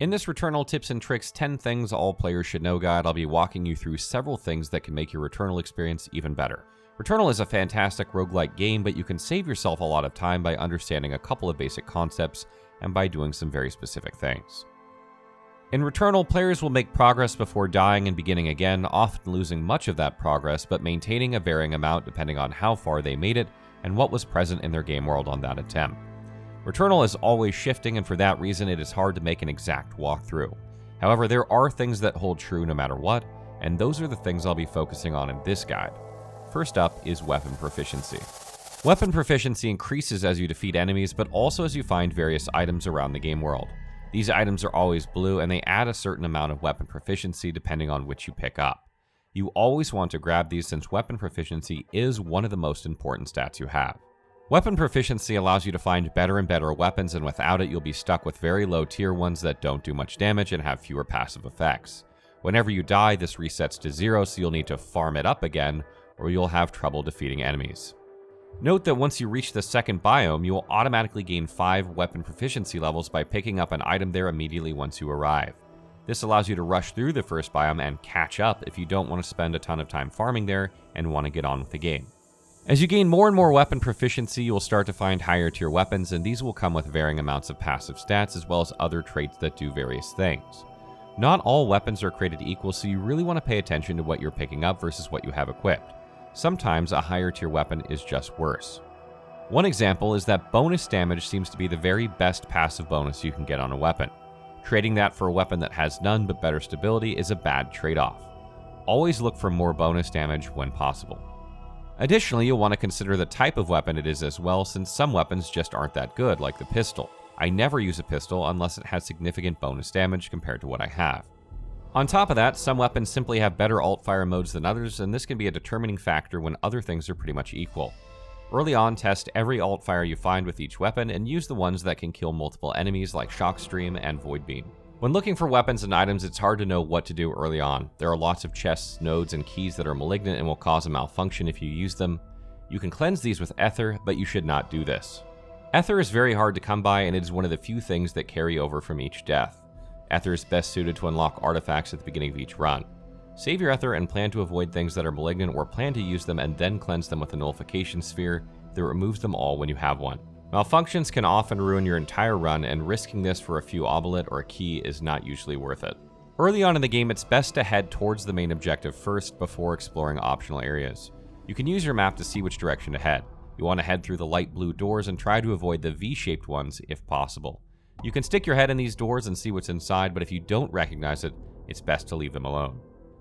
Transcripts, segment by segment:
In this Returnal Tips and Tricks 10 Things All Players Should Know guide, I'll be walking you through several things that can make your Returnal experience even better. Returnal is a fantastic roguelike game, but you can save yourself a lot of time by understanding a couple of basic concepts and by doing some very specific things. In Returnal, players will make progress before dying and beginning again, often losing much of that progress, but maintaining a varying amount depending on how far they made it and what was present in their game world on that attempt. Returnal is always shifting, and for that reason it is hard to make an exact walkthrough. However, there are things that hold true no matter what, and those are the things I'll be focusing on in this guide. First up is weapon proficiency. Weapon proficiency increases as you defeat enemies, but also as you find various items around the game world. These items are always blue, and they add a certain amount of weapon proficiency depending on which you pick up. You always want to grab these since weapon proficiency is one of the most important stats you have. Weapon proficiency allows you to find better and better weapons, and without it you'll be stuck with very low tier ones that don't do much damage and have fewer passive effects. Whenever you die, this resets to 0, so you'll need to farm it up again, or you'll have trouble defeating enemies. Note that once you reach the second biome, you will automatically gain 5 weapon proficiency levels by picking up an item there immediately once you arrive. This allows you to rush through the first biome and catch up if you don't want to spend a ton of time farming there and want to get on with the game. As you gain more and more weapon proficiency, you will start to find higher tier weapons, and these will come with varying amounts of passive stats as well as other traits that do various things. Not all weapons are created equal, so you really want to pay attention to what you're picking up versus what you have equipped. Sometimes a higher tier weapon is just worse. One example is that bonus damage seems to be the very best passive bonus you can get on a weapon. Trading that for a weapon that has none but better stability is a bad trade-off. Always look for more bonus damage when possible. Additionally, you'll want to consider the type of weapon it is as well, since some weapons just aren't that good, like the pistol. I never use a pistol unless it has significant bonus damage compared to what I have. On top of that, some weapons simply have better alt-fire modes than others, and this can be a determining factor when other things are pretty much equal. Early on, test every alt-fire you find with each weapon, and use the ones that can kill multiple enemies like Shockstream and Void Beam. When looking for weapons and items, it's hard to know what to do early on. There are lots of chests, nodes, and keys that are malignant and will cause a malfunction if you use them. You can cleanse these with Ether, but you should not do this. Ether is very hard to come by, and it is one of the few things that carry over from each death. Ether is best suited to unlock artifacts at the beginning of each run. Save your Ether and plan to avoid things that are malignant, or plan to use them and then cleanse them with a nullification sphere that removes them all when you have one. Malfunctions can often ruin your entire run, and risking this for a few Obolite or a key is not usually worth it. Early on in the game, it's best to head towards the main objective first before exploring optional areas. You can use your map to see which direction to head. You want to head through the light blue doors and try to avoid the V-shaped ones if possible. You can stick your head in these doors and see what's inside, but if you don't recognize it, it's best to leave them alone.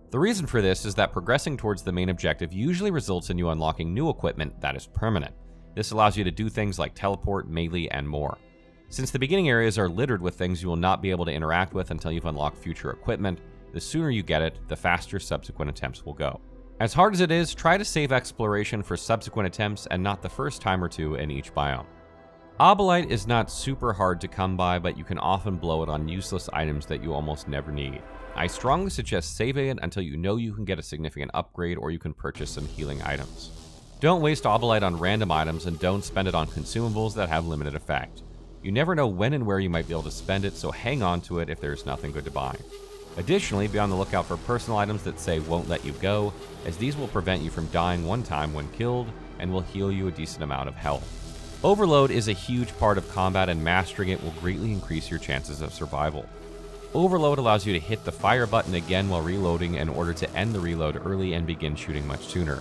The reason for this is that progressing towards the main objective usually results in you unlocking new equipment that is permanent. This allows you to do things like teleport, melee, and more. Since the beginning areas are littered with things you will not be able to interact with until you've unlocked future equipment, the sooner you get it, the faster subsequent attempts will go. As hard as it is, try to save exploration for subsequent attempts and not the first time or two in each biome. Obolite is not super hard to come by, but you can often blow it on useless items that you almost never need. I strongly suggest saving it until you know you can get a significant upgrade or you can purchase some healing items. Don't waste Obolite on random items, and don't spend it on consumables that have limited effect. You never know when and where you might be able to spend it, so hang on to it if there's nothing good to buy. Additionally, be on the lookout for personal items that say won't let you go, as these will prevent you from dying one time when killed and will heal you a decent amount of health. Overload is a huge part of combat, and mastering it will greatly increase your chances of survival. Overload allows you to hit the fire button again while reloading in order to end the reload early and begin shooting much sooner.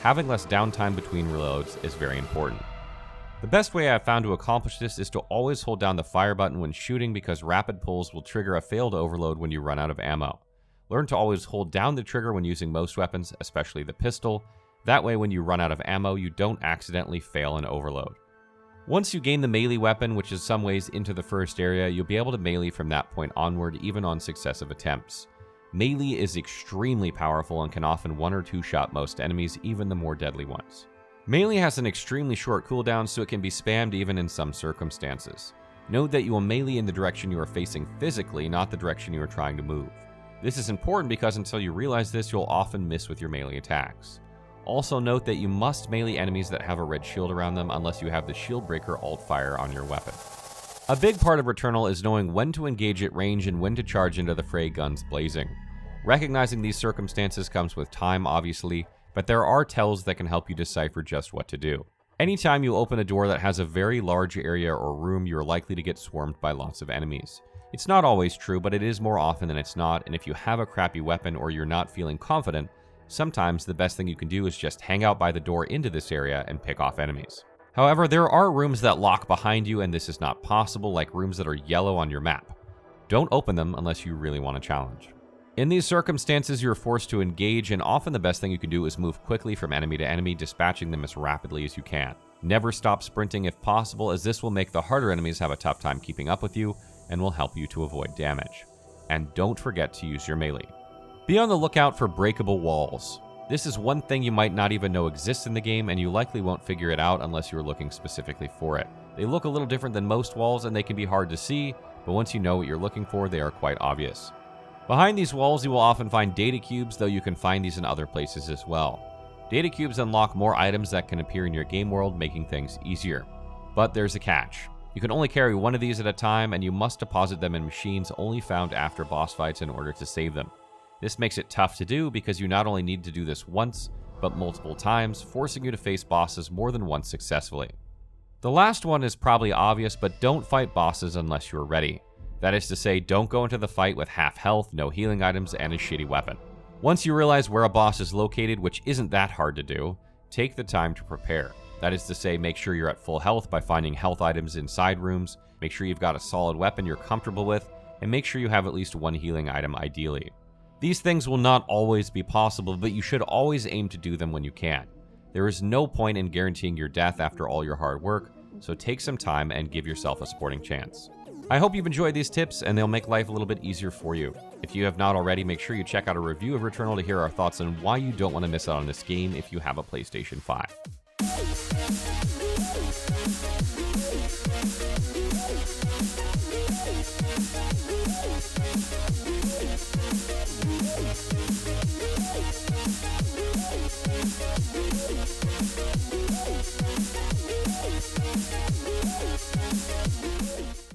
Having less downtime between reloads is very important. The best way I've found to accomplish this is to always hold down the fire button when shooting, because rapid pulls will trigger a failed overload when you run out of ammo. Learn to always hold down the trigger when using most weapons, especially the pistol. That way when you run out of ammo, you don't accidentally fail an overload. Once you gain the melee weapon, which is some ways into the first area, you'll be able to melee from that point onward, even on successive attempts. Melee is extremely powerful and can often one or two shot most enemies, even the more deadly ones. Melee has an extremely short cooldown, so it can be spammed even in some circumstances. Note that you will melee in the direction you are facing physically, not the direction you are trying to move. This is important because until you realize this, you'll often miss with your melee attacks. Also note that you must melee enemies that have a red shield around them unless you have the shield breaker alt fire on your weapon. A big part of Returnal is knowing when to engage at range and when to charge into the fray guns blazing. Recognizing these circumstances comes with time, obviously, but there are tells that can help you decipher just what to do. Anytime you open a door that has a very large area or room, you're likely to get swarmed by lots of enemies. It's not always true, but it is more often than it's not, and if you have a crappy weapon or you're not feeling confident, sometimes the best thing you can do is just hang out by the door into this area and pick off enemies. However, there are rooms that lock behind you, and this is not possible, like rooms that are yellow on your map. Don't open them unless you really want a challenge. In these circumstances, you're forced to engage, and often the best thing you can do is move quickly from enemy to enemy, dispatching them as rapidly as you can. Never stop sprinting if possible, as this will make the harder enemies have a tough time keeping up with you, and will help you to avoid damage. And don't forget to use your melee. Be on the lookout for breakable walls. This is one thing you might not even know exists in the game, and you likely won't figure it out unless you're looking specifically for it. They look a little different than most walls, and they can be hard to see, but once you know what you're looking for, they are quite obvious. Behind these walls, you will often find data cubes, though you can find these in other places as well. Data cubes unlock more items that can appear in your game world, making things easier. But there's a catch. You can only carry one of these at a time, and you must deposit them in machines only found after boss fights in order to save them. This makes it tough to do because you not only need to do this once, but multiple times, forcing you to face bosses more than once successfully. The last one is probably obvious, but don't fight bosses unless you're ready. That is to say, don't go into the fight with half health, no healing items, and a shitty weapon. Once you realize where a boss is located, which isn't that hard to do, take the time to prepare. That is to say, make sure you're at full health by finding health items inside rooms, make sure you've got a solid weapon you're comfortable with, and make sure you have at least one healing item ideally. These things will not always be possible, but you should always aim to do them when you can. There is no point in guaranteeing your death after all your hard work, so take some time and give yourself a sporting chance. I hope you've enjoyed these tips, and they'll make life a little bit easier for you. If you have not already, make sure you check out a review of Returnal to hear our thoughts on why you don't want to miss out on this game if you have a PlayStation 5.